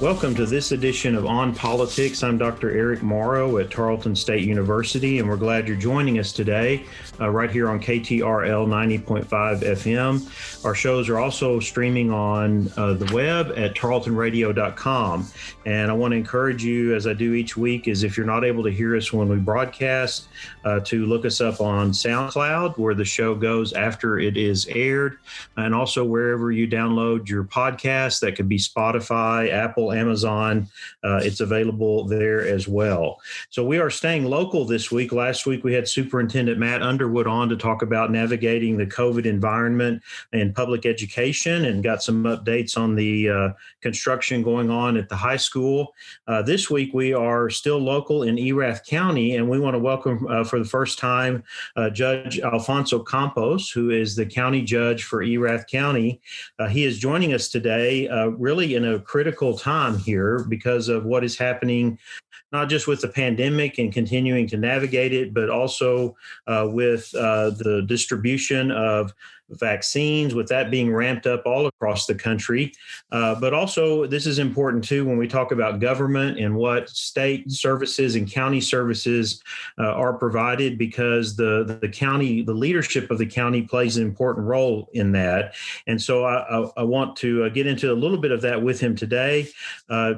Welcome to this edition of On Politics. I'm Dr. Eric Morrow at Tarleton State University, and we're glad you're joining us today right here on KTRL 90.5 FM. Our shows are also streaming on the web at tarletonradio.com. And I want to encourage you, as I do each week, is if you're not able to hear us when we broadcast, to look us up on SoundCloud, where the show goes after it is aired, and also wherever you download your podcast. That could be Spotify, Apple, Amazon. It's available there as well. So we are staying local this week. Last week, we had Superintendent Matt Underwood on to talk about navigating the COVID environment and public education, and got some updates on the construction going on at the high school. This week, we are still local in Erath County, and we want to welcome for the first time Judge Alfonso Campos, who is the county judge for Erath County. He is joining us today really in a critical time here because of what is happening, not just with the pandemic and continuing to navigate it, but also with the distribution of vaccines, with that being ramped up all across the country. But also, this is important too when we talk about government and what state services and county services are provided, because the county, the leadership of the county plays an important role in that. And so I want to get into a little bit of that with him today.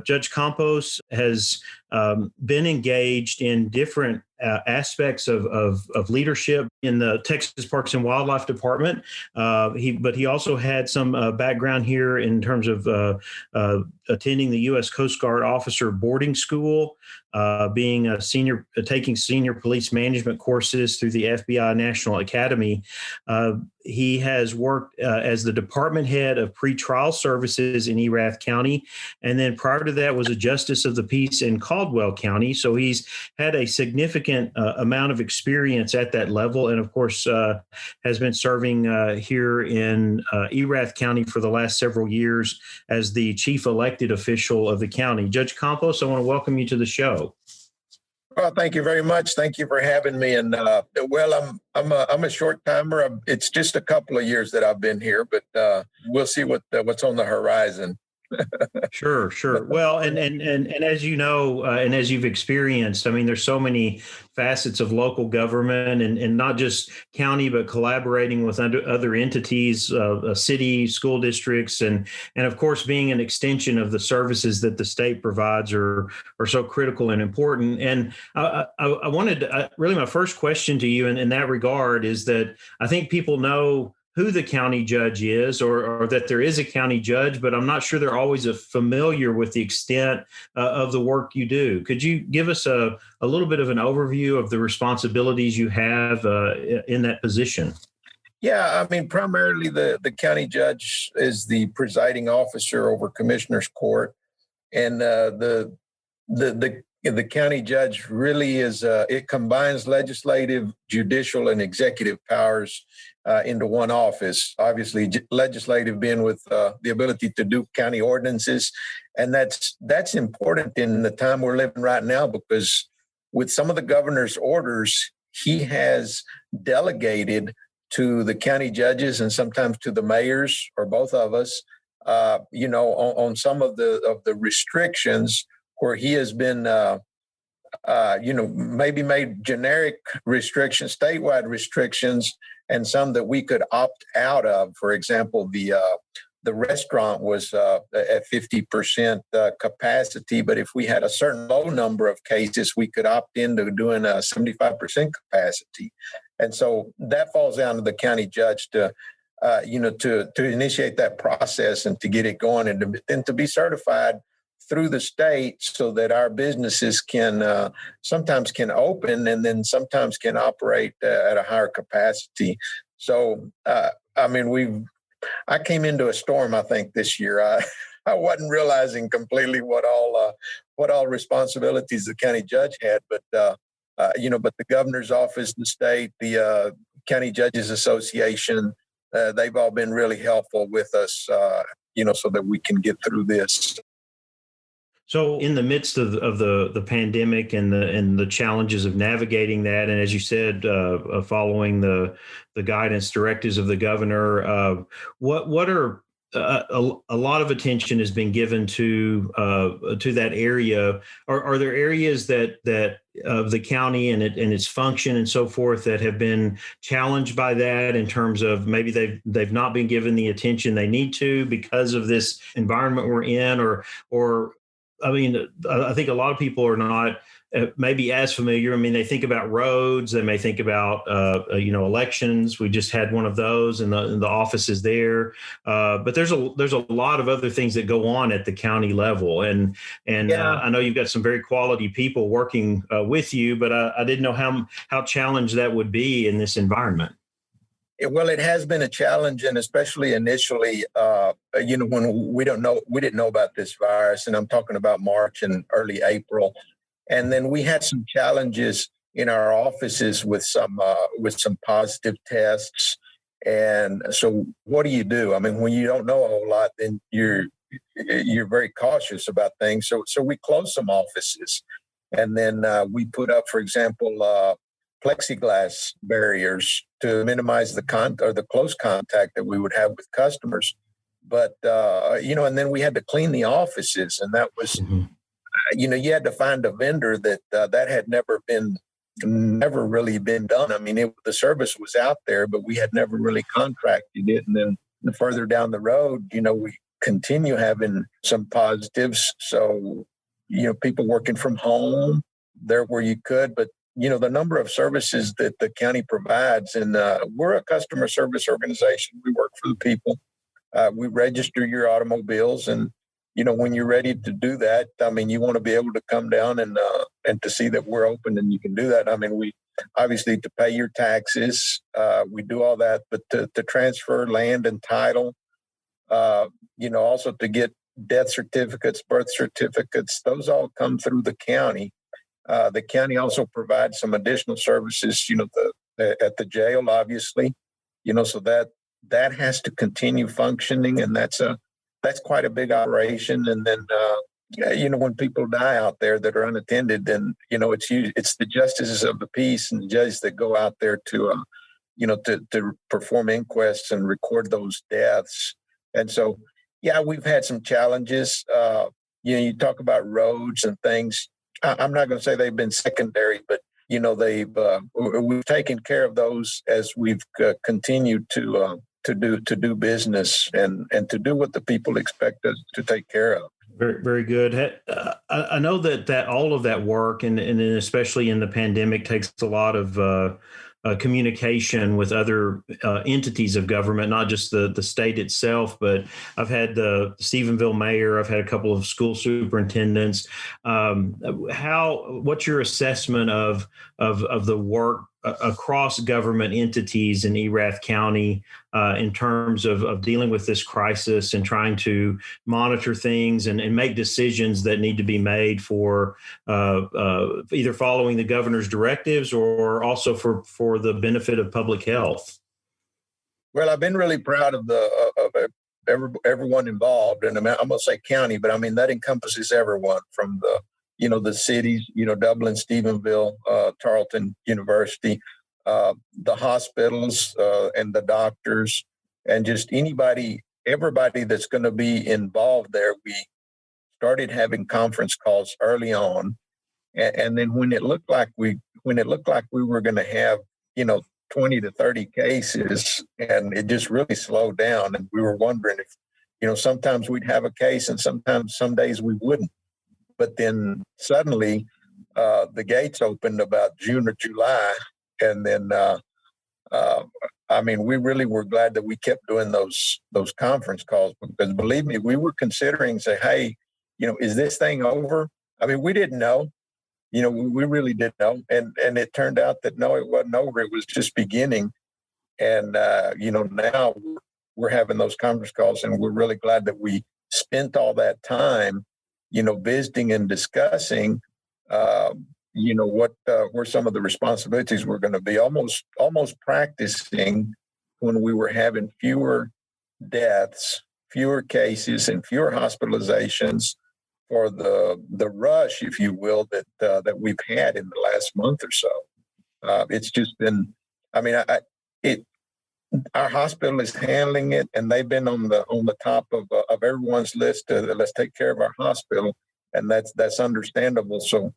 Judge Campos has been engaged in different aspects of leadership in the Texas Parks and Wildlife Department. But he also had some background here in terms of attending the U.S. Coast Guard Officer Boarding School, being a senior, taking senior police management courses through the FBI National Academy. He has worked as the department head of pretrial services in Erath County, and then prior to that was a justice of the peace in Caldwell County. So he's had a significant amount of experience at that level, and of course has been serving here in Erath County for the last several years as the chief elected official of the county. Judge Campos, I want to welcome you to the show. Well, thank you very much. Thank you for having me. And I'm a short timer. It's just a couple of years that I've been here, but we'll see what's on the horizon. Sure. Well, and as you know, and as you've experienced, I mean, there's so many facets of local government, and not just county, but collaborating with other entities, city, school districts, and of course, being an extension of the services that the state provides are so critical and important. And I wanted really my first question to you in that regard is that I think people know who the county judge is, or that there is a county judge, but I'm not sure they're always familiar with the extent of the work you do. Could you give us a little bit of an overview of the responsibilities you have in that position? Yeah, I mean, primarily the county judge is the presiding officer over Commissioner's Court, and the county judge really is, it combines legislative, judicial, and executive powers into one office. Obviously, legislative being with the ability to do county ordinances. And that's important in the time we're living right now, because with some of the governor's orders, he has delegated to the county judges and sometimes to the mayors or both of us, on some of the restrictions where he has been, maybe made generic restrictions, statewide restrictions, and some that we could opt out of. For example, the restaurant was at 50% capacity, but if we had a certain low number of cases, we could opt into doing a 75% capacity. And so that falls down to the county judge to initiate that process and to get it going, and to be certified through the state so that our businesses can sometimes can open and then sometimes can operate at a higher capacity. So, I came into a storm, I think, this year. I wasn't realizing completely what all responsibilities the county judge had, but the governor's office, the state, the County Judges Association, they've all been really helpful with us, so that we can get through this. So in the midst of the pandemic and the challenges of navigating that, and as you said, following the guidance directives of the governor, what are a lot of attention has been given to that area. Are there areas that of the county and its function and so forth that have been challenged by that in terms of maybe they've not been given the attention they need to because of this environment we're in, or I mean, I think a lot of people are not maybe as familiar. I mean, they think about roads, they may think about elections. We just had one of those, and the office is there. But there's a lot of other things that go on at the county level, and I know you've got some very quality people working with you, but I didn't know how challenged that would be in this environment. Well, it has been a challenge, and especially initially, when we didn't know about this virus, and I'm talking about March and early April, and then we had some challenges in our offices with some positive tests. And so, what do? I mean, when you don't know a whole lot, then you're very cautious about things. So we closed some offices, and then we put up, for example, plexiglass barriers to minimize the close contact that we would have with customers. But and then we had to clean the offices, and that was, you had to find a vendor that had never really been done. I mean, the service was out there, but we had never really contracted it. And then further down the road, we continue having some positives. So, people working from home there where you could, but the number of services that the county provides, and we're a customer service organization. We work for the people. We register your automobiles, and when you're ready to do that, I mean, you want to be able to come down and to see that we're open and you can do that. I mean, we obviously to pay your taxes, we do all that, but to transfer land and title, also to get death certificates, birth certificates, those all come through the county. The county also provides some additional services, at the jail, obviously, so that has to continue functioning, and that's quite a big operation. And then, when people die out there that are unattended, then it's the justices of the peace and the judges that go out there to perform inquests and record those deaths. And so, we've had some challenges. You talk about roads and things. I'm not going to say they've been secondary, but we've taken care of those as we've continued to do business and to do what the people expect us to take care of. Very, very good. I know that all of that work, and especially in the pandemic, takes a lot of communication with other entities of government, not just the state itself, but I've had the Stephenville mayor, I've had a couple of school superintendents. What's your assessment of the work across government entities in Erath County in terms of dealing with this crisis and trying to monitor things and make decisions that need to be made for either following the governor's directives or also for the benefit of public health? Well, I've been really proud of everyone involved, and I'm going to say county, but I mean that encompasses everyone from the cities, Dublin, Stephenville, Tarleton University, the hospitals, and the doctors, and just everybody that's going to be involved there. We started having conference calls early on, and then when it looked like we were going to have 20 to 30 cases, and it just really slowed down, and we were wondering if sometimes we'd have a case, and some days we wouldn't. But then suddenly the gates opened about June or July, and then we really were glad that we kept doing those conference calls, because believe me, we were considering say, hey, is this thing over? I mean, we didn't know. We really didn't know. And it turned out that no, it wasn't over. It was just beginning. And, now we're having those conference calls, and we're really glad that we spent all that time, visiting and discussing, what were some of the responsibilities were going to be, almost practicing when we were having fewer deaths, fewer cases, and fewer hospitalizations for the rush, if you will, that we've had in the last month or so. It's just been, our hospital is handling it, and they've been on the top of everyone's list. Let's take care of our hospital, and that's understandable. So,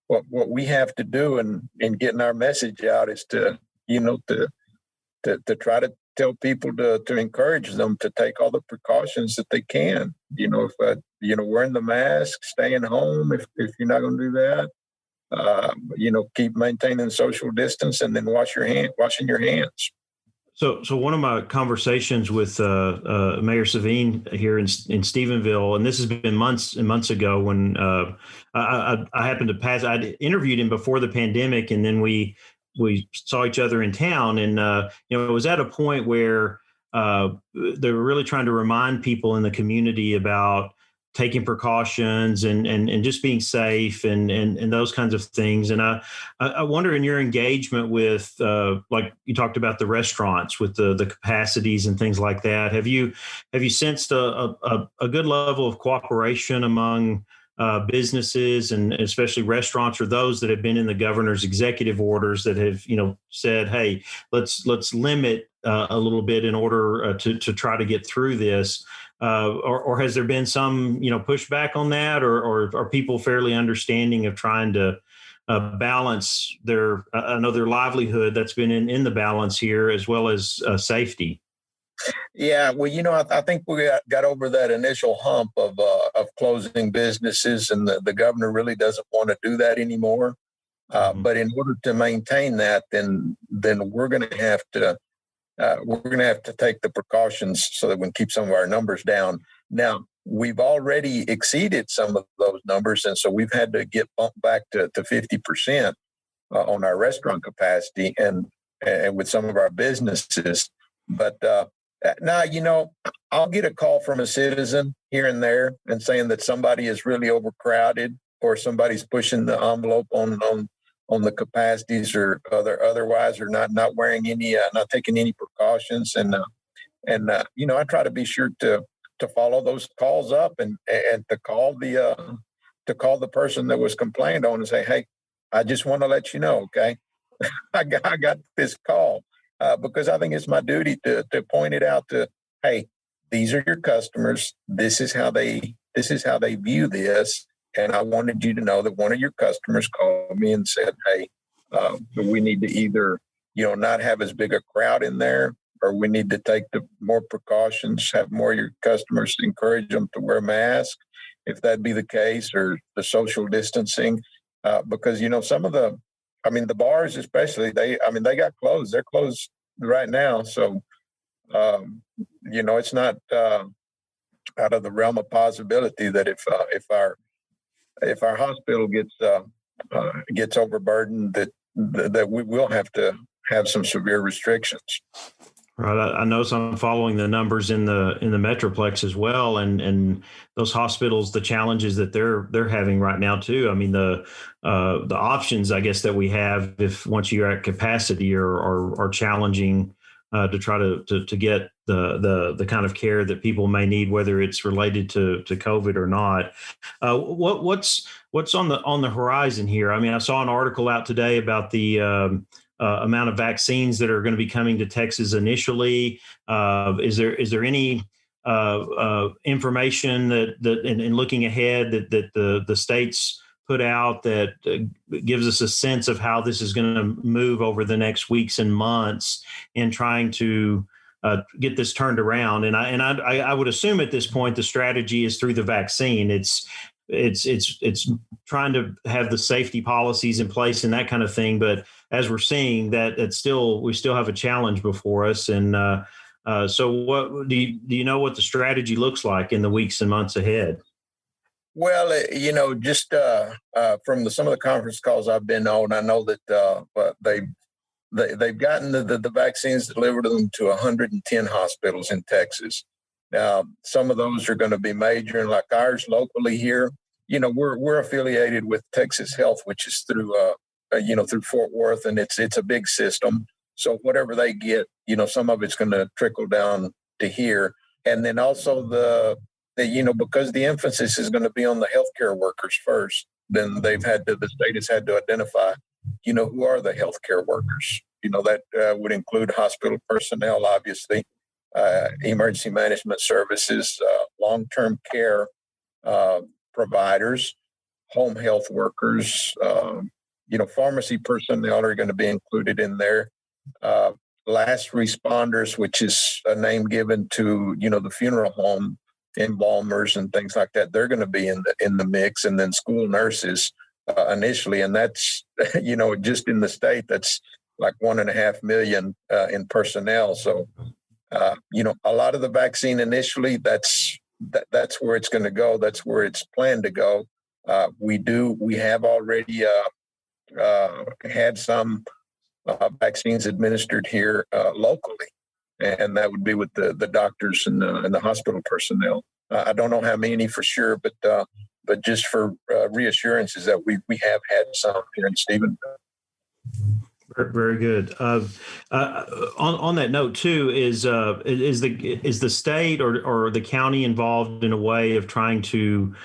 what we have to do in getting our message out is to to try to tell people to encourage them to take all the precautions that they can. If wearing the mask, staying home if you're not going to do that. Keep maintaining social distance, and then washing your hands. So one of my conversations with Mayor Savine here in Stephenville, and this has been months and months ago, when I happened to pass. I'd interviewed him before the pandemic, and then we saw each other in town, and it was at a point where they were really trying to remind people in the community about taking precautions and just being safe and those kinds of things. And I wonder, in your engagement with, like you talked about the restaurants with the capacities and things like that, have you sensed a good level of cooperation among businesses, and especially restaurants, or those that have been in the governor's executive orders that have, said, hey, let's limit a little bit in order to try to get through this? Or has there been some, pushback on that, or are people fairly understanding of trying to balance their livelihood that's been in the balance here, as well as safety? Yeah, well, I think we got over that initial hump of closing businesses, and the governor really doesn't want to do that anymore. But in order to maintain that, then we're going to have to take the precautions so that we can keep some of our numbers down. Now, we've already exceeded some of those numbers, and so we've had to get bumped back to 50% on our restaurant capacity and with some of our businesses. But now, I'll get a call from a citizen here and there and saying that somebody is really overcrowded, or somebody's pushing the envelope on the capacities, or otherwise, or not wearing any, not taking any precautions. And I try to be sure to follow those calls up, and to call the person that was complained on and say, hey, I just want to let you know, okay, I got this call. Because I think it's my duty to point it out to, hey, these are your customers. This is how they view this. And I wanted you to know that one of your customers called me and said, hey, we need to either, not have as big a crowd in there, or we need to take the more precautions, have more of your customers, encourage them to wear masks, if that be the case, or the social distancing. Because, some of the bars especially, they got closed. They're closed right now. So, it's not out of the realm of possibility that if our hospital gets overburdened, that we will have to have some severe restrictions. Right. I know I'm following the numbers in the Metroplex as well, and those hospitals, the challenges that they're having right now too. I mean, the options, I guess, that we have, if once you're at capacity, are challenging to try to get the kind of care that people may need, whether it's related to COVID or not. What's on the horizon here? I mean, I saw an article out today about the amount of vaccines that are going to be coming to Texas initially. Is there any information that in looking ahead that the states put out that gives us a sense of how this is going to move over the next weeks and months in trying to get this turned around? And I would assume at this point the strategy is through the vaccine. It's trying to have the safety policies in place and that kind of thing. But as we're seeing, we still have a challenge before us. And so, what do you know what the strategy looks like in the weeks and months ahead? Well, just from some of the conference calls I've been on, I know that they've gotten the vaccines delivered to them to 110 hospitals in Texas. Now, some of those are going to be major, and like ours locally here, we're affiliated with Texas Health, which is through Fort Worth, and it's a big system. So whatever they get, some of it's going to trickle down to here, and then also because the emphasis is going to be on the healthcare workers first. Then the state has had to identify, who are the healthcare workers, that would include hospital personnel, obviously, emergency management services, long-term care providers, home health workers, pharmacy personnel are going to be included in there. Last responders, which is a name given to, the funeral home embalmers and things like that. They're going to be in the mix, and then school nurses initially. And that's, just in the state, that's like 1.5 million in personnel. So, a lot of the vaccine initially, that's where it's going to go. That's where it's planned to go. We have already had some vaccines administered here locally, and that would be with the doctors and the hospital personnel. I don't know how many for sure, but just for reassurances that we have had some here in Stephenville. Very good. On that note, too, is the state or the county involved in a way of trying to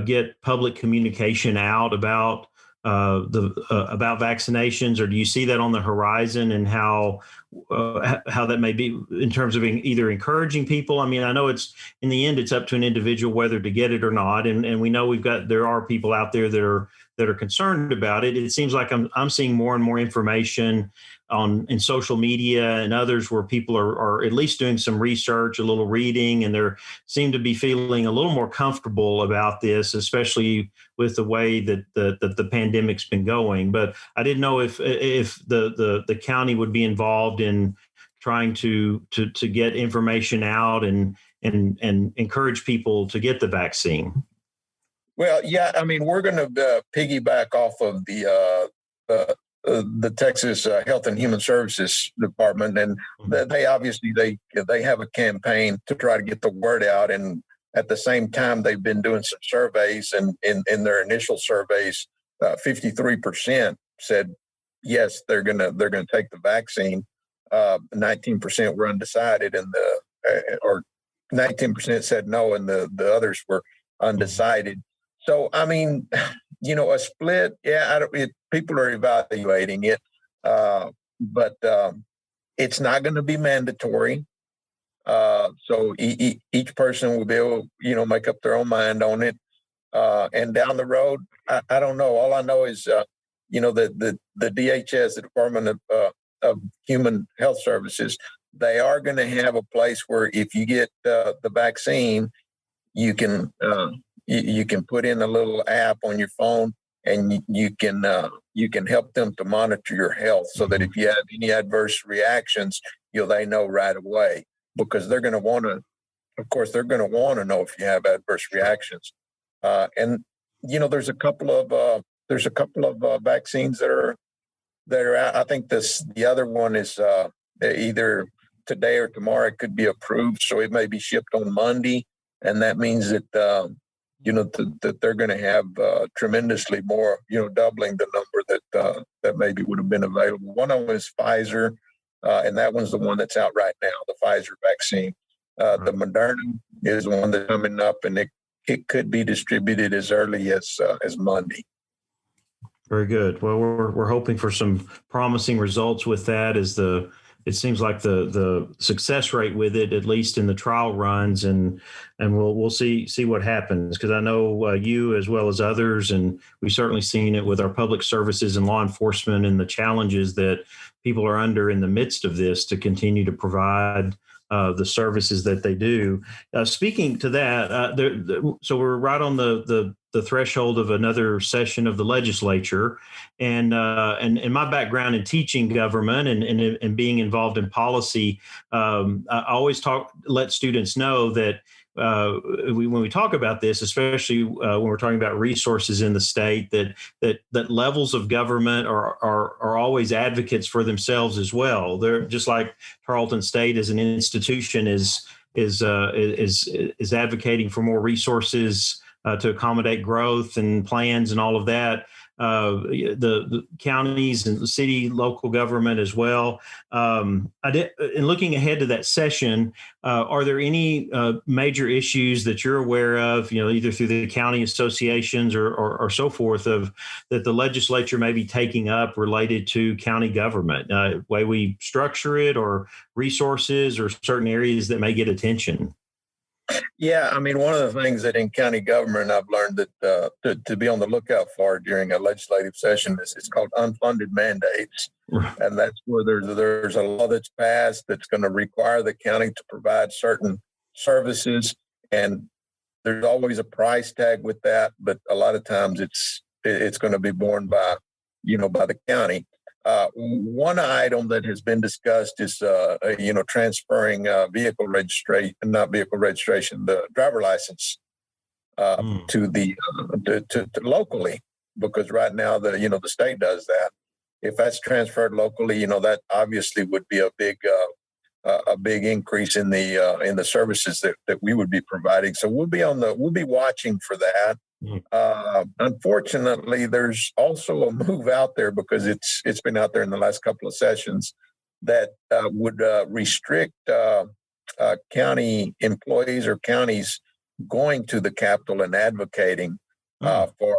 get public communication out about about vaccinations, or do you see that on the horizon, and how that may be in terms of either encouraging people? I mean, I know it's in the end, it's up to an individual whether to get it or not, and we know there are people out there that are concerned about it. It seems like I'm seeing more and more information in social media and others where people are at least doing some research, a little reading, and they seem to be feeling a little more comfortable about this, especially with the way that the pandemic's been going. But I didn't know if the county would be involved in trying to get information out and encourage people to get the vaccine. Well, yeah, I mean, we're going to piggyback off of the Texas Health and Human Services Department, and they obviously they have a campaign to try to get the word out. And at the same time, they've been doing some surveys, and in their initial surveys, 53% said yes, they're gonna take the vaccine. 19% were undecided, or 19% said no, and the others were undecided. So, I mean, a split, yeah, people are evaluating it, but it's not going to be mandatory. So each person will be able, make up their own mind on it. And down the road, I don't know. All I know is, the DHS, the Department of Human Health Services, they are going to have a place where if you get the vaccine, you can put in a little app on your phone, and you can help them to monitor your health, so that if you have any adverse reactions, they know right away, because they're going to want to, of course, they're going to want to know if you have adverse reactions. And there's a couple of vaccines that are out. I think the other one is either today or tomorrow. It could be approved, so it may be shipped on Monday, and that means that that they're going to have tremendously more, doubling the number that maybe would have been available. One of them is Pfizer, and that one's the one that's out right now, the Pfizer vaccine. The Moderna is one that's coming up, and it could be distributed as early as Monday. Very good. Well, we're hoping for some promising results with that, it seems like the success rate with it, at least in the trial runs, and we'll see what happens, because I know you as well as others, and we've certainly seen it with our public services and law enforcement, and the challenges that people are under in the midst of this to continue to provide the services that they do. Speaking to that, so we're right on the threshold of another session of the legislature, and my background in teaching government and being involved in policy, I always let students know that when we talk about this, especially when we're talking about resources in the state, that levels of government are always advocates for themselves as well. They're just like Tarleton State as an institution is advocating for more resources to accommodate growth and plans and all of that. the counties and the city, local government as well. In looking ahead to that session, are there any major issues that you're aware of, either through the county associations or so forth, of that the legislature may be taking up related to county government, way we structure it, or resources, or certain areas that may get attention? Yeah, I mean, one of the things that in county government I've learned that to be on the lookout for during a legislative session is it's called unfunded mandates, and that's where there's a law that's passed that's going to require the county to provide certain services, and there's always a price tag with that, but a lot of times it's going to be borne by the county. One item that has been discussed is, transferring the driver license to to locally, because right now the state does that. If that's transferred locally, that obviously would be a big increase in the services that we would be providing. So we'll be watching for that. Unfortunately, there's also a move out there, because it's been out there in the last couple of sessions, that would restrict county employees or counties going to the Capitol and advocating for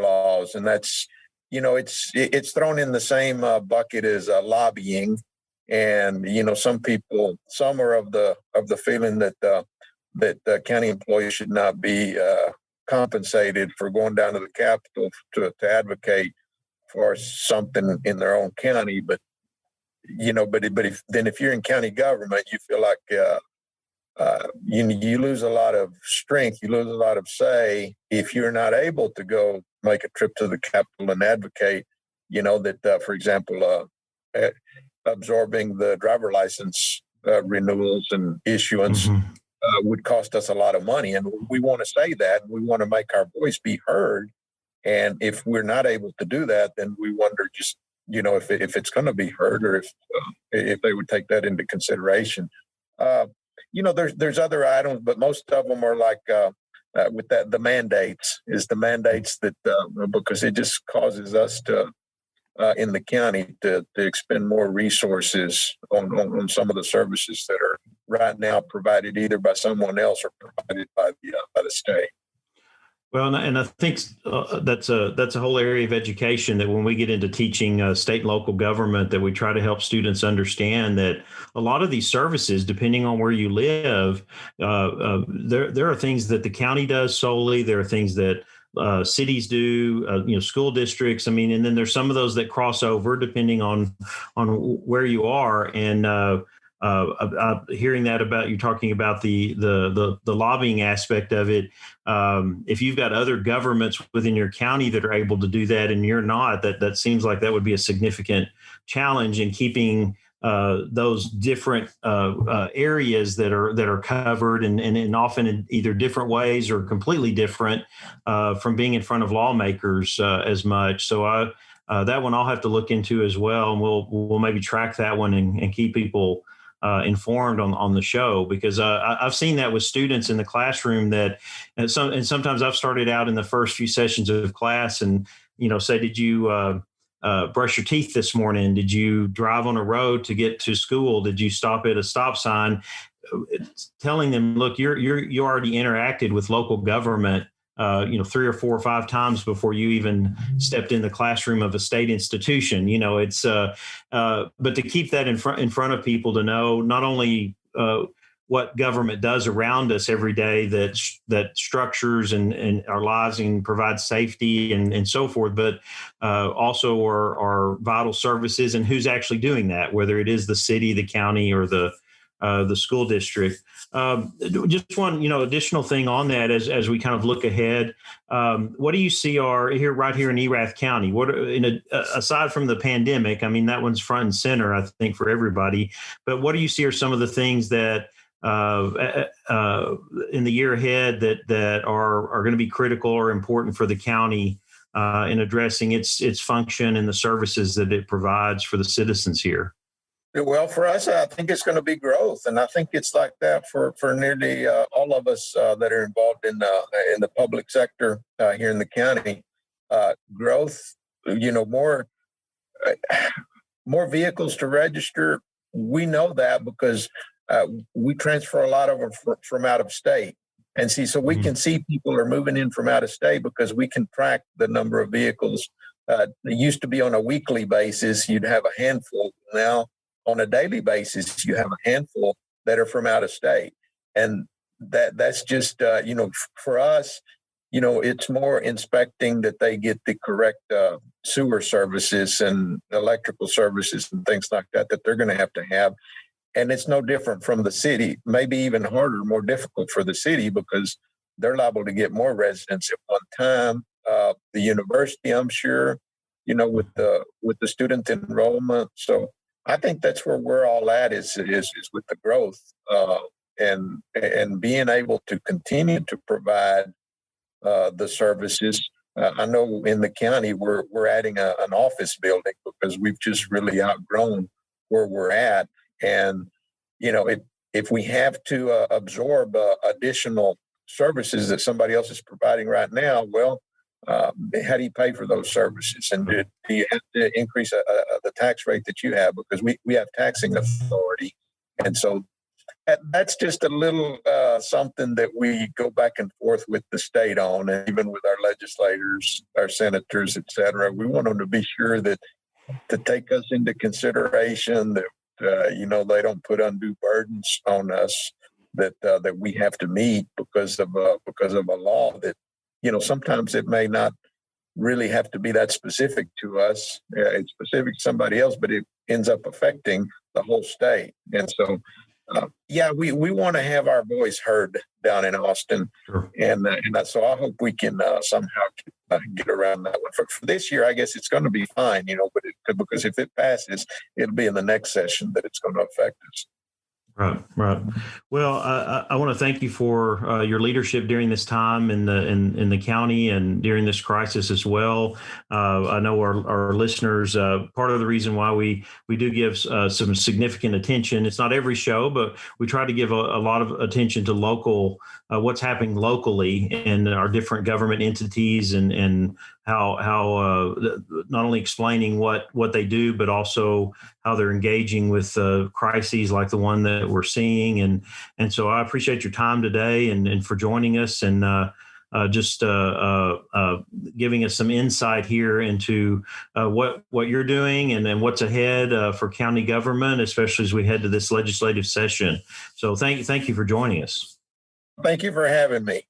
laws, and that's it's thrown in the same bucket as lobbying. And some are of the feeling that county employees should not be compensated for going down to the Capitol to advocate for something in their own county. But if you're in county government, you feel like you lose a lot of strength, you lose a lot of say if you're not able to go make a trip to the Capitol and advocate. For example, absorbing the driver license renewals and issuance would cost us a lot of money, and we want to say that. We want to make our voice be heard, and if we're not able to do that, then we wonder just if it's going to be heard, or if they would take that into consideration. There's other items, but most of them are like with the mandates that because it just causes us to in the county to expend more resources on some of the services that are right now provided either by someone else or provided by the state. Well, and I think that's a whole area of education that when we get into teaching state and local government, that we try to help students understand that a lot of these services, depending on where you live, there are things that the county does solely. There are things that cities do, school districts. I mean, and then there's some of those that cross over depending on where you are. And hearing that about you talking about the lobbying aspect of it, if you've got other governments within your county that are able to do that and you're not, that seems like that would be a significant challenge in keeping those different areas that are covered and often in either different ways or completely different from being in front of lawmakers as much. So that one I'll have to look into as well, and we'll maybe track that one and keep people informed on the show, because I've seen that with students in the classroom that, and sometimes I've started out in the first few sessions of class and say, did you brush your teeth this morning? Did you drive on a road to get to school? Did you stop at a stop sign? Telling them, look, you already interacted with local government 3 or 4 or 5 times before you even stepped in the classroom of a state institution. But to keep that in front of people, to know not only what government does around us every day that structures and our lives and provides safety and so forth, but also our vital services and who's actually doing that, whether it is the city, the county, or the school district. Just one, additional thing on that as we kind of look ahead. What do you see are right here in Erath County? Aside from the pandemic, I mean, that one's front and center, I think, for everybody. But what do you see are some of the things that in the year ahead that are going to be critical or important for the county in addressing its function and the services that it provides for the citizens here? Well, for us, I think it's going to be growth, and I think it's like that for nearly all of us that are involved in the public sector here in the county. growth, more more vehicles to register. We know that because we transfer a lot of them from out of state. And so we can see people are moving in from out of state because we can track the number of vehicles. It used to be on a weekly basis, you'd have a handful. Now, on a daily basis, you have a handful that are from out of state. And that's just, for us, it's more inspecting that they get the correct sewer services and electrical services and things like that they're going to have. And it's no different from the city, maybe even harder, more difficult for the city because they're liable to get more residents at one time. The university, I'm sure, with the student enrollment. So I think that's where we're all at is with the growth and being able to continue to provide the services. I know in the county we're adding an office building because we've just really outgrown where we're at. And, if we have to absorb additional services that somebody else is providing right now, well, how do you pay for those services? And do you have to increase the tax rate that you have? Because we have taxing authority. And so that's just a little something that we go back and forth with the state on, and even with our legislators, our senators, et cetera. We want them to be sure that to take us into consideration, that they don't put undue burdens on us that we have to meet because of a law that sometimes it may not really have to be that specific to us. It's specific to somebody else, but it ends up affecting the whole state. And so, we want to have our voice heard down in Austin. Sure. And so I hope we can somehow get around that one. For this year, I guess it's going to be fine, but because if it passes, it'll be in the next session that it's going to affect us. Right. Well, I want to thank you for your leadership during this time in the county and during this crisis as well. I know our listeners, part of the reason why we do give some significant attention, it's not every show, but we try to give a lot of attention to local, what's happening locally in our different government entities and how not only explaining what they do, but also how they're engaging with crises like the one that we're seeing. And so I appreciate your time today and for joining us and just giving us some insight here into what you're doing and what's ahead for county government, especially as we head to this legislative session. So thank you for joining us. Thank you for having me.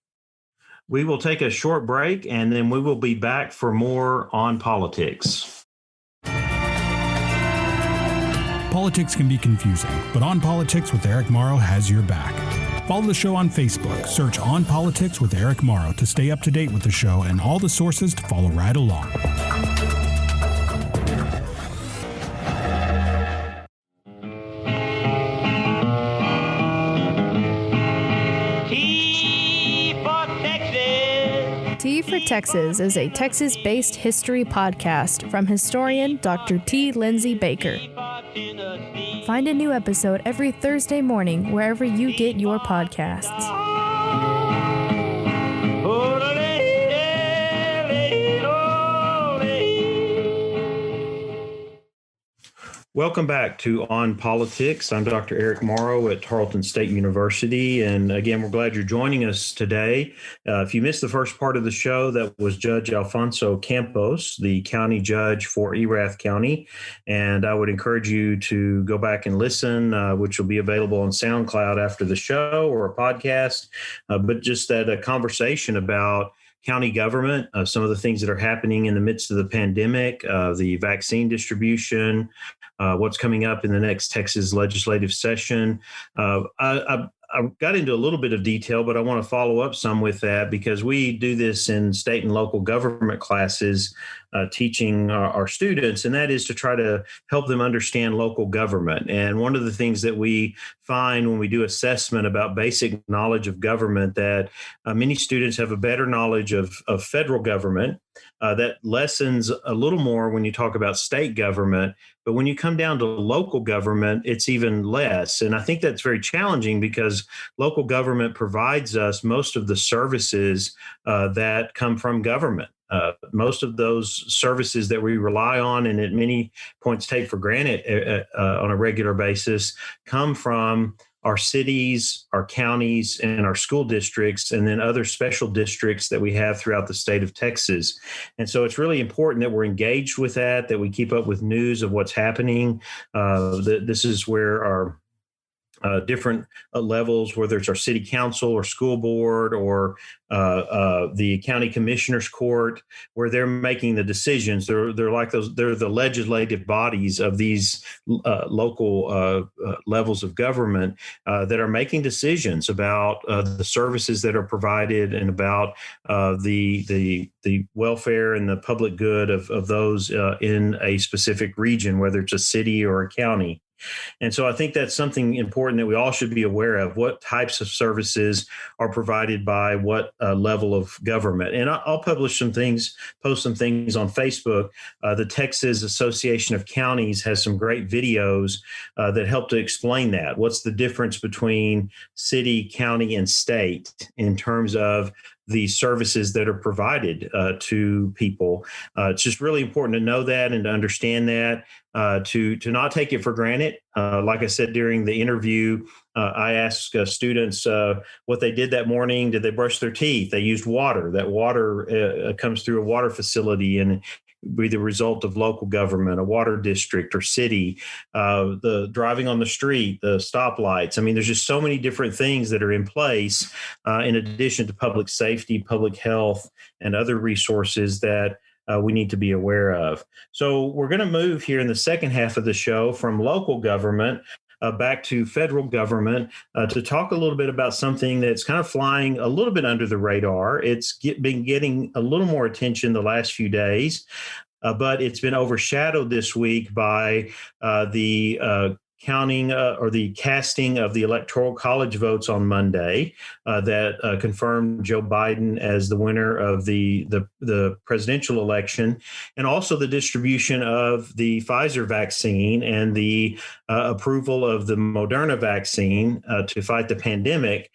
We will take a short break, and then we will be back for more On Politics. Politics can be confusing, but On Politics with Eric Morrow has your back. Follow the show on Facebook. Search On Politics with Eric Morrow to stay up to date with the show and all the sources to follow right along. T for Texas is a Texas-based history podcast from historian Dr. T. Lindsay Baker. Find a new episode every Thursday morning wherever you get your podcasts. Welcome back to On Politics. I'm Dr. Eric Morrow at Tarleton State University. And again, we're glad you're joining us today. If you missed the first part of the show, that was Judge Alfonso Campos, the county judge for Erath County. And I would encourage you to go back and listen, which will be available on SoundCloud after the show or a podcast. But just a conversation about county government, some of the things that are happening in the midst of the pandemic, the vaccine distribution, what's coming up in the next Texas legislative session. I got into a little bit of detail, but I want to follow up some with that because we do this in state and local government classes, teaching our students, and that is to try to help them understand local government. And one of the things that we find when we do assessment about basic knowledge of government, that many students have a better knowledge of federal government. That lessens a little more when you talk about state government. But when you come down to local government, it's even less. And I think that's very challenging because local government provides us most of the services that come from government. Most of those services that we rely on and at many points take for granted on a regular basis come from our cities, our counties, and our school districts, and then other special districts that we have throughout the state of Texas. And so it's really important that we're engaged with that we keep up with news of what's happening. This is where our different levels, whether it's our city council or school board or the county commissioner's court, where they're making the decisions. They're like those. They're the legislative bodies of these local levels of government that are making decisions about the services that are provided and about the welfare and the public good of those in a specific region, whether it's a city or a county. And so I think that's something important that we all should be aware of. What types of services are provided by what level of government? And I'll post some things on Facebook. The Texas Association of Counties has some great videos that help to explain that. What's the difference between city, county, and state in terms of the services that are provided to people? It's just really important to know that and to understand that, to not take it for granted. Like I said during the interview, I asked students what they did that morning. Did they brush their teeth? They used water. That water comes through a water facility and be the result of local government, a water district or city, the driving on the street, the stoplights. I mean, there's just so many different things that are in place in addition to public safety, public health, and other resources that we need to be aware of. So we're going to move here in the second half of the show from local government back to federal government to talk a little bit about something that's kind of flying a little bit under the radar. It's been getting a little more attention the last few days, but it's been overshadowed this week by the counting or the casting of the Electoral College votes on Monday that confirmed Joe Biden as the winner of the presidential election, and also the distribution of the Pfizer vaccine and the approval of the Moderna vaccine to fight the pandemic.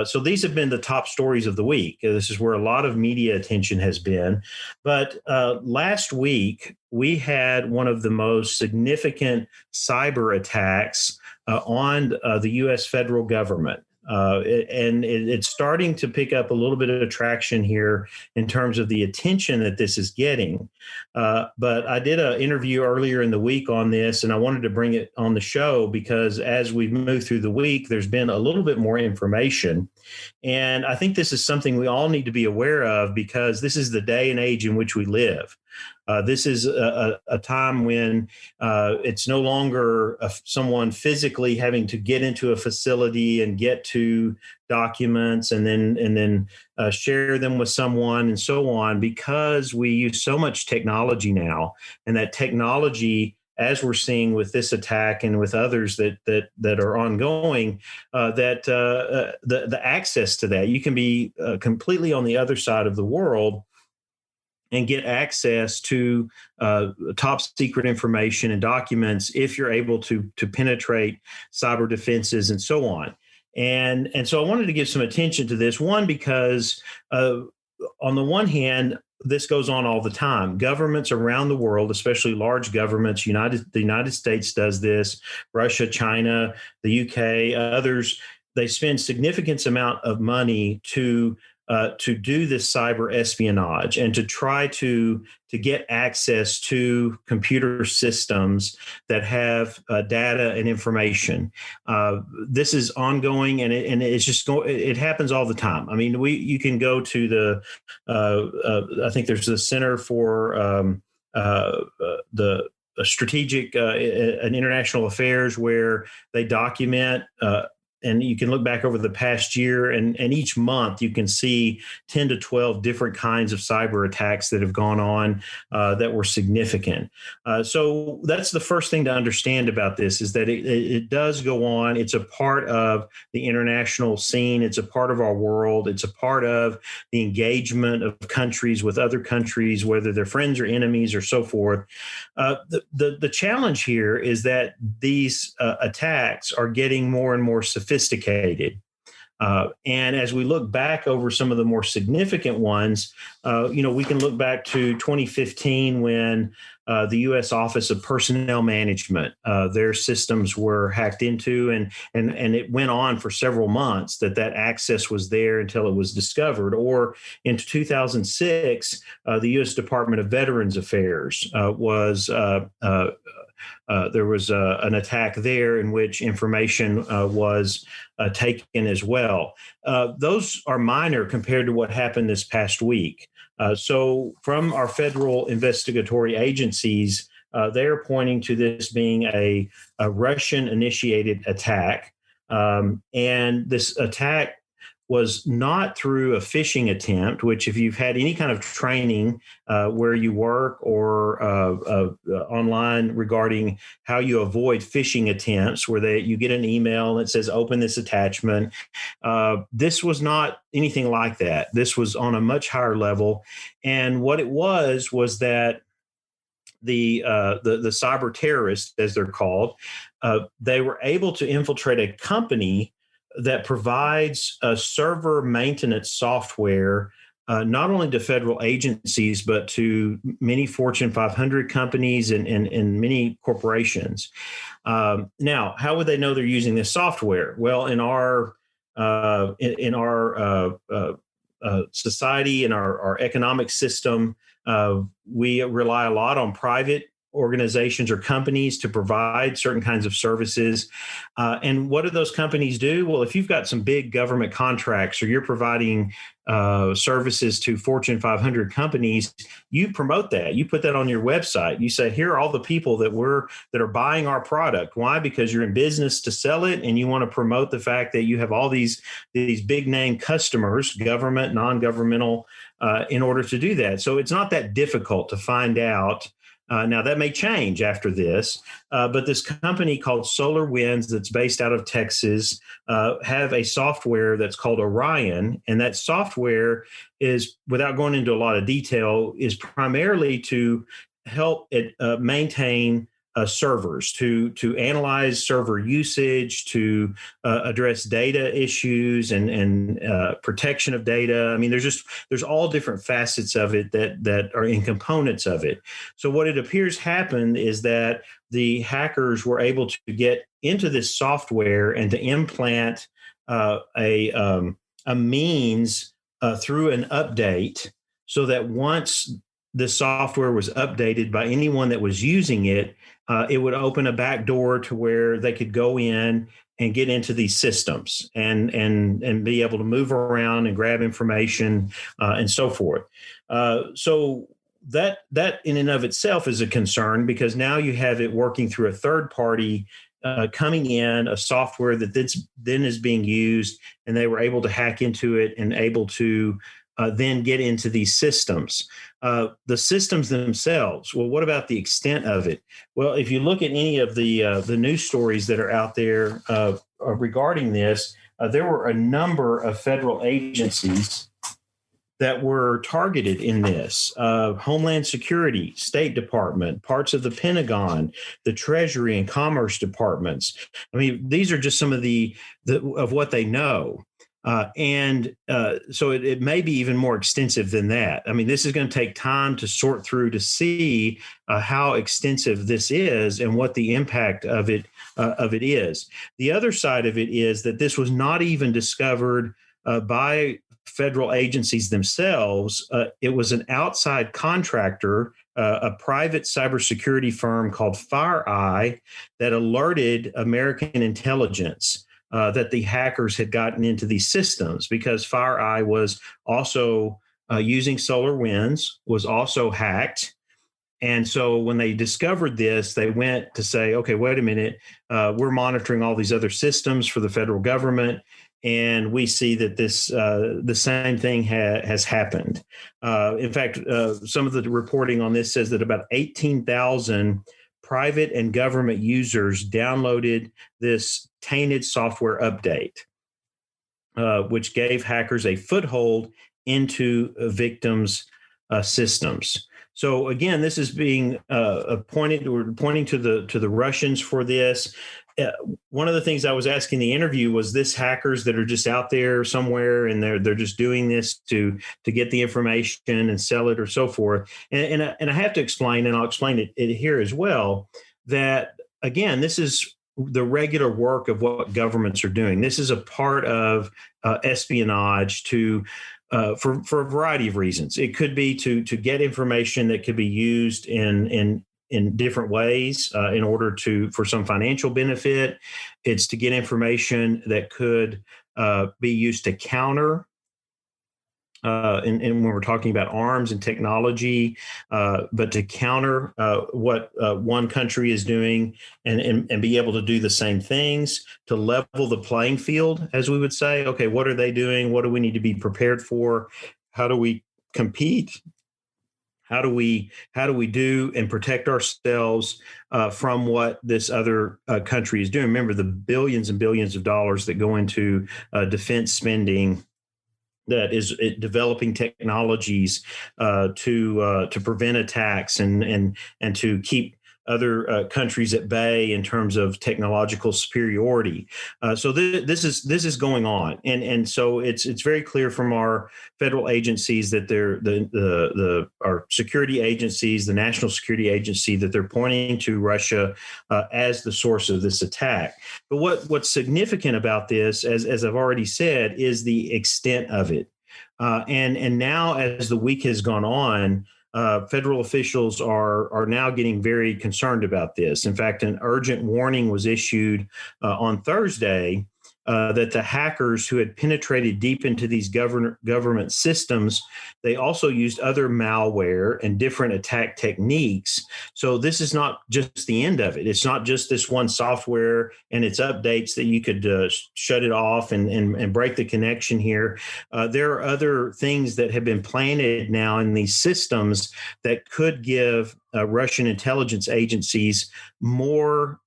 So these have been the top stories of the week. This is where a lot of media attention has been. But last week, we had one of the most significant cyber attacks on the U.S. federal government. It's starting to pick up a little bit of traction here in terms of the attention that this is getting. But I did an interview earlier in the week on this, and I wanted to bring it on the show because as we've moved through the week, there's been a little bit more information. And I think this is something we all need to be aware of because this is the day and age in which we live. This is a time when it's no longer someone physically having to get into a facility and get to documents and then share them with someone and so on, because we use so much technology now, and that technology, as we're seeing with this attack and with others that are ongoing, the access to that, you can be completely on the other side of the world and get access to top secret information and documents if you're able to penetrate cyber defenses and so on. And so I wanted to give some attention to this, one, because on the one hand, this goes on all the time. Governments around the world, especially large governments, the United States does this, Russia, China, the UK, others, they spend significant amount of money to do this cyber espionage and to try to get access to computer systems that have data and information. This is ongoing, and it's just it happens all the time. I mean, you can go to I think there's the Center for the Strategic and International Affairs, where they document. And you can look back over the past year, and each month you can see 10 to 12 different kinds of cyber attacks that have gone on that were significant. So that's the first thing to understand about this, is that it does go on. It's a part of the international scene. It's a part of our world. It's a part of the engagement of countries with other countries, whether they're friends or enemies or so forth. The challenge here is that these attacks are getting more and more sophisticated. And as we look back over some of the more significant ones, we can look back to 2015 when the U.S. Office of Personnel Management, their systems were hacked into, and it went on for several months that access was there until it was discovered. Or in 2006, the U.S. Department of Veterans Affairs there was an attack there in which information was taken as well. Those are minor compared to what happened this past week. So from our federal investigatory agencies, they're pointing to this being a Russian-initiated attack. And this attack was not through a phishing attempt, which if you've had any kind of training where you work or online regarding how you avoid phishing attempts, where you get an email that says, open this attachment. This was not anything like that. This was on a much higher level. And what it was that the cyber terrorists, as they're called, they were able to infiltrate a company that provides server maintenance software, not only to federal agencies, but to many Fortune 500 companies and many corporations. Now, how would they know they're using this software? Well, in our society, in our economic system, we rely a lot on private organizations or companies to provide certain kinds of services. And what do those companies do? Well, if you've got some big government contracts or you're providing services to Fortune 500 companies, you promote that. You put that on your website. You say, here are all the people that are buying our product. Why? Because you're in business to sell it, and you want to promote the fact that you have all these big name customers, government, non-governmental, in order to do that. So it's not that difficult to find out. Now, that may change after this, but this company called SolarWinds that's based out of Texas have a software that's called Orion, and that software is, without going into a lot of detail, is primarily to help it maintain servers, to analyze server usage, to address data issues and protection of data. I mean, there's all different facets of it that are in components of it. So what it appears happened is that the hackers were able to get into this software and to implant a means through an update, so that once the software was updated by anyone that was using it, it would open a back door to where they could go in and get into these systems and be able to move around and grab information and so forth. So that in and of itself is a concern, because now you have it working through a third party coming in, a software that then is being used, and they were able to hack into it and able to then get into these systems. The systems themselves, well, what about the extent of it? Well, if you look at any of the news stories that are out there regarding this, there were a number of federal agencies that were targeted in this: Homeland Security, State Department, parts of the Pentagon, the Treasury and Commerce departments. I mean, these are just some of of what they know. So it may be even more extensive than that. I mean, this is going to take time to sort through to see how extensive this is and what the impact of it is. The other side of it is that this was not even discovered by federal agencies themselves. It was an outside contractor, a private cybersecurity firm called FireEye, that alerted American intelligence that the hackers had gotten into these systems, because FireEye was also using SolarWinds, was also hacked. And so when they discovered this, they went to say, okay, wait a minute, we're monitoring all these other systems for the federal government, and we see that the same thing has happened. In fact, some of the reporting on this says that about 18,000 private and government users downloaded this tainted software update, which gave hackers a foothold into victims' systems. So again, this is being pointing to the Russians for this. one of the things I was asking in the interview was this hackers that are just out there somewhere and they're just doing this to get the information and sell it or so forth. And I have to explain, and I'll explain it here as well, that again, this is the regular work of what governments are doing. This is a part of espionage for a variety of reasons. It could be to get information that could be used in different ways in order for some financial benefit. It's to get information that could be used to counter. And when we're talking about arms and technology, but to counter what one country is doing and be able to do the same things, to level the playing field, as we would say. Okay, what are they doing? What do we need to be prepared for? How do we compete? How do we do and protect ourselves from what this other country is doing? Remember the billions and billions of dollars that go into defense spending, that is developing technologies to prevent attacks and to keep other countries at bay in terms of technological superiority. So this is going on, and so it's very clear from our federal agencies that they're our security agencies, the National Security Agency, that they're pointing to Russia as the source of this attack. But what's significant about this, as I've already said, is the extent of it. And now, as the week has gone on, federal officials are now getting very concerned about this. In fact, an urgent warning was issued on Thursday that the hackers who had penetrated deep into these government systems, they also used other malware and different attack techniques. So this is not just the end of it. It's not just this one software and its updates that you could shut it off and break the connection here. There are other things that have been planted now in these systems that could give Russian intelligence agencies more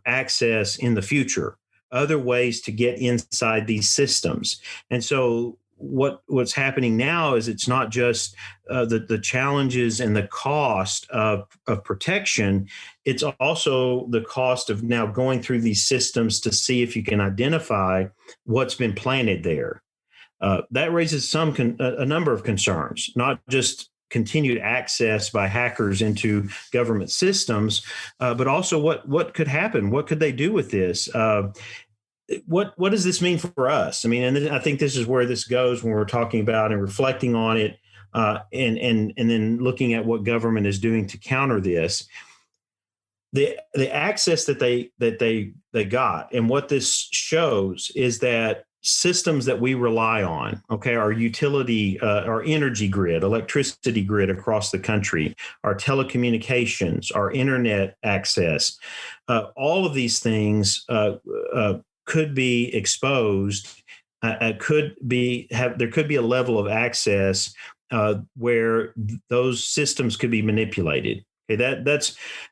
access in the future, other ways to get inside these systems. And so what's happening now is it's not just the challenges and the cost of protection. It's also the cost of now going through these systems to see if you can identify what's been planted there. That raises a number of concerns, not just continued access by hackers into government systems, but also what could happen? What could they do with this? What does this mean for us? I mean, and I think this is where this goes when we're talking about and reflecting on it, and then looking at what government is doing to counter this. The access that they got, and what this shows is that systems that we rely on, okay, our utility, our energy grid, electricity grid across the country, our telecommunications, our internet access, all of these things could be exposed. There could be a level of access where those systems could be manipulated. Okay,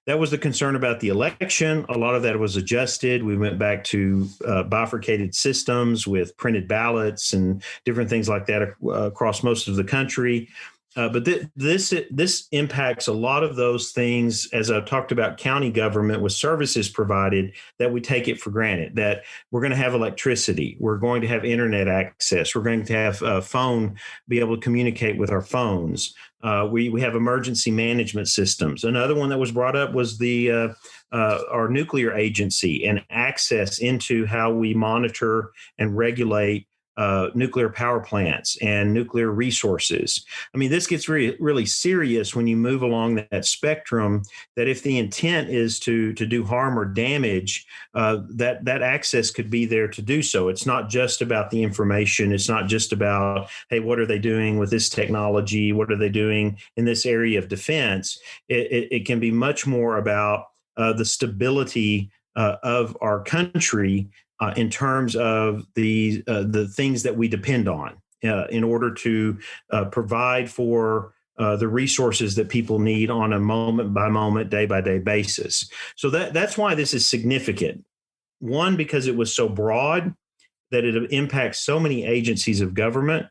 that was the concern about the election. A lot of that was adjusted. We went back to bifurcated systems with printed ballots and different things like that across most of the country. But this impacts a lot of those things, as I talked about county government with services provided, that we take it for granted, that we're going to have electricity, we're going to have internet access, we're going to have a phone, be able to communicate with our phones. We have emergency management systems. Another one that was brought up was our nuclear agency and access into how we monitor and regulate nuclear power plants and nuclear resources. I mean, this gets really, really serious when you move along that spectrum, that if the intent is to do harm or damage, that access could be there to do so. It's not just about the information. It's not just about, hey, what are they doing with this technology? What are they doing in this area of defense? It can be much more about the stability of our country in terms of the things that we depend on in order to provide for the resources that people need on a moment by moment, day by day basis. So that's why this is significant. One, because it was so broad that it impacts so many agencies of government.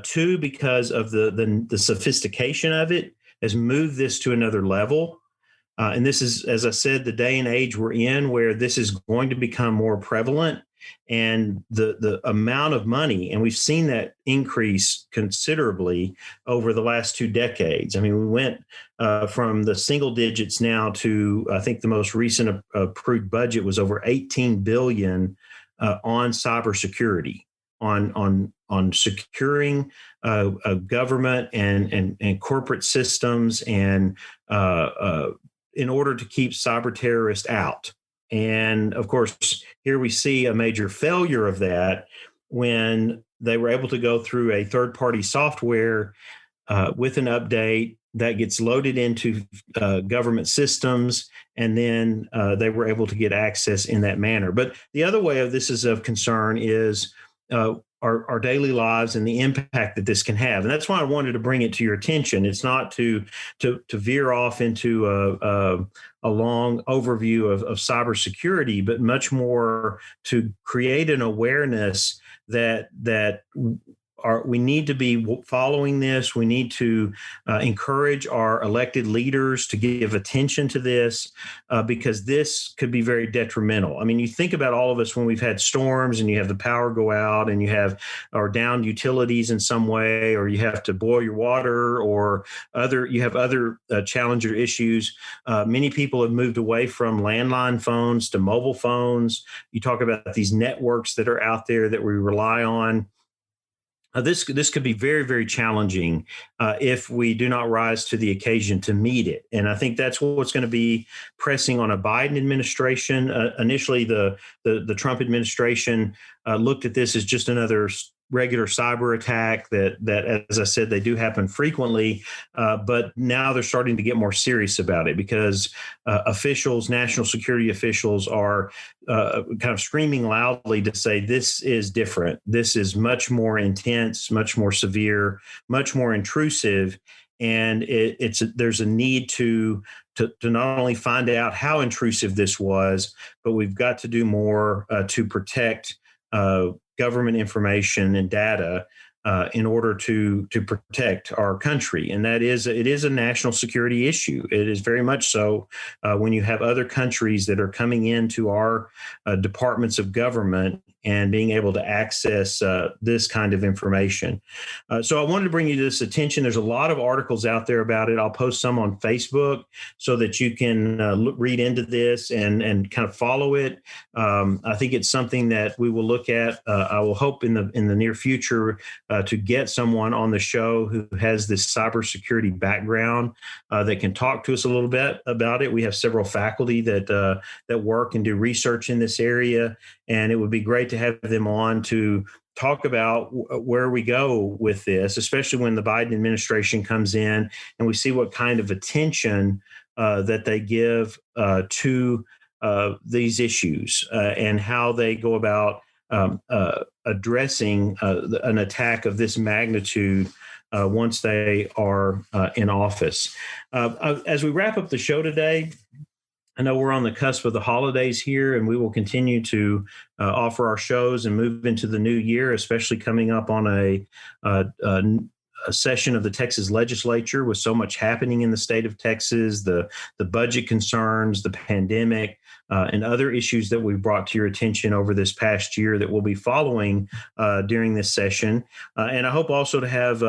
Two, because of the sophistication of it has moved this to another level. And this is, as I said, the day and age we're in where this is going to become more prevalent. And the amount of money, and we've seen that increase considerably over the last 2 decades. I mean, we went from the single digits now to, I think the most recent approved budget was over 18 billion on cybersecurity, on securing government and corporate systems, and in order to keep cyber terrorists out. And of course, here we see a major failure of that when they were able to go through a third-party software with an update that gets loaded into government systems, and then they were able to get access in that manner. But the other way of this is of concern is our daily lives and the impact that this can have. And that's why I wanted to bring it to your attention. It's not to veer off into a long overview of cybersecurity, but much more to create an awareness that we need to be following this. We need to encourage our elected leaders to give attention to this because this could be very detrimental. I mean, you think about all of us when we've had storms and you have the power go out and you have or down utilities in some way, or you have to boil your water, or you have other challenger issues. Many people have moved away from landline phones to mobile phones. You talk about these networks that are out there that we rely on. This could be very, very challenging if we do not rise to the occasion to meet it. And I think that's what's going to be pressing on a Biden administration. Initially, the Trump administration looked at this as just another regular cyber attack that, as I said, they do happen frequently. But now they're starting to get more serious about it because national security officials are kind of screaming loudly to say this is different. This is much more intense, much more severe, much more intrusive. And there's a need to not only find out how intrusive this was, but we've got to do more to protect government information and data in order to protect our country. And it is a national security issue. It is very much so when you have other countries that are coming into our departments of government and being able to access this kind of information. So I wanted to bring you to this attention. There's a lot of articles out there about it. I'll post some on Facebook so that you can read into this and kind of follow it. I think it's something that we will look at. I will hope in the near future to get someone on the show who has this cybersecurity background that can talk to us a little bit about it. We have several faculty that work and do research in this area, and it would be great to have them on to talk about where we go with this, especially when the Biden administration comes in and we see what kind of attention that they give to these issues and how they go about addressing an attack of this magnitude once they are in office. As we wrap up the show today, I know we're on the cusp of the holidays here, and we will continue to offer our shows and move into the new year, especially coming up on a session of the Texas legislature with so much happening in the state of Texas, the budget concerns, the pandemic, and other issues that we've brought to your attention over this past year that we'll be following during this session. And I hope also to have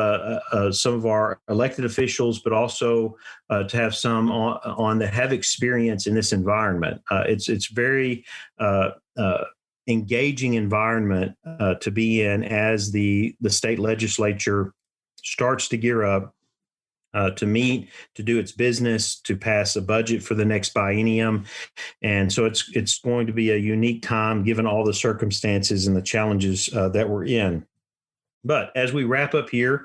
some of our elected officials, but also to have some on that have experience in this environment. It's very engaging environment to be in as the state legislature starts to gear up to meet, to do its business, to pass a budget for the next biennium. And so it's going to be a unique time given all the circumstances and the challenges that we're in. But as we wrap up here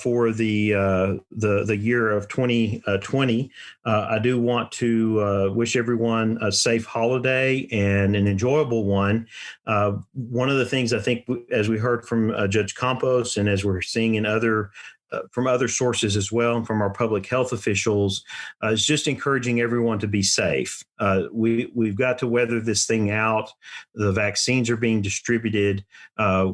for the year of 2020, I do want to wish everyone a safe holiday and an enjoyable one. One of the things I think, as we heard from Judge Campos and as we're seeing in other from other sources as well, and from our public health officials, is just encouraging everyone to be safe. We've got to weather this thing out. The vaccines are being distributed.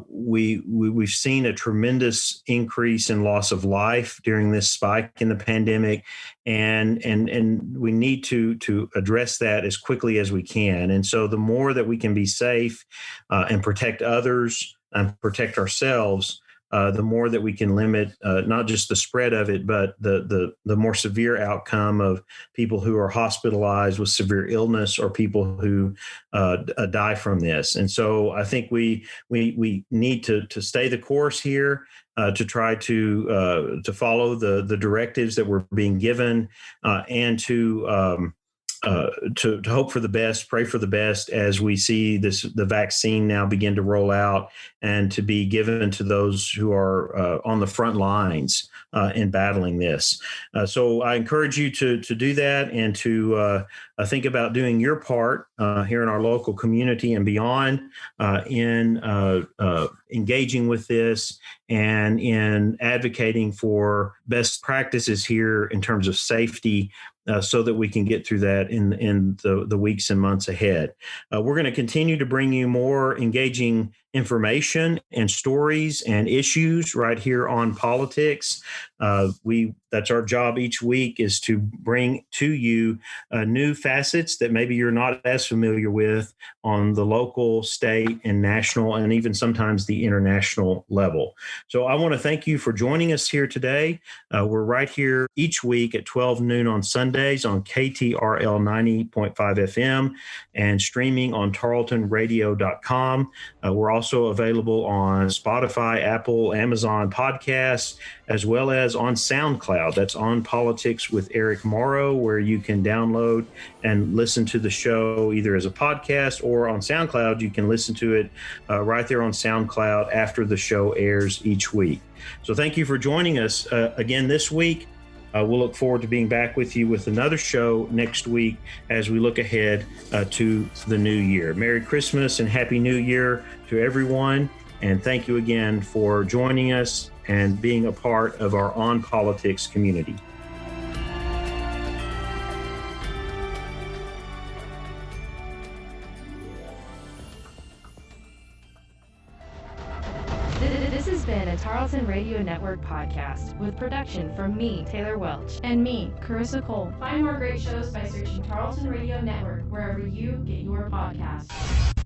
We've seen a tremendous increase in loss of life during this spike in the pandemic, and we need to address that as quickly as we can. And so the more that we can be safe and protect others and protect ourselves, the more that we can limit not just the spread of it, but the more severe outcome of people who are hospitalized with severe illness or people who die from this. And so I think we need to stay the course here, to try to follow the directives that we're being given, and to hope for the best, pray for the best as we see the vaccine now begin to roll out and to be given to those who are on the front lines in battling this. So I encourage you to do that and to think about doing your part here in our local community and beyond in engaging with this and in advocating for best practices here in terms of safety, so that we can get through that in the weeks and months ahead. We're going to continue to bring you more engaging information and stories and issues right here on Politics. That's our job each week, is to bring to you new facets that maybe you're not as familiar with on the local, state, and national, and even sometimes the international level. So I want to thank you for joining us here today. We're right here each week at 12 noon on Sundays on KTRL 90.5 FM and streaming on tarletonradio.com. We're also available on Spotify, Apple, Amazon podcasts, as well as on SoundCloud. That's On Politics with Eric Morrow, where you can download and listen to the show either as a podcast or on SoundCloud. You can listen to it right there on SoundCloud after the show airs each week. So thank you for joining us again this week. We'll look forward to being back with you with another show next week as we look ahead to the new year. Merry Christmas and Happy New Year to everyone. And thank you again for joining us and being a part of our On Politics community. This has been a Tarleton Radio Network podcast with production from me, Taylor Welch. And me, Carissa Cole. Find more great shows by searching Tarleton Radio Network wherever you get your podcasts.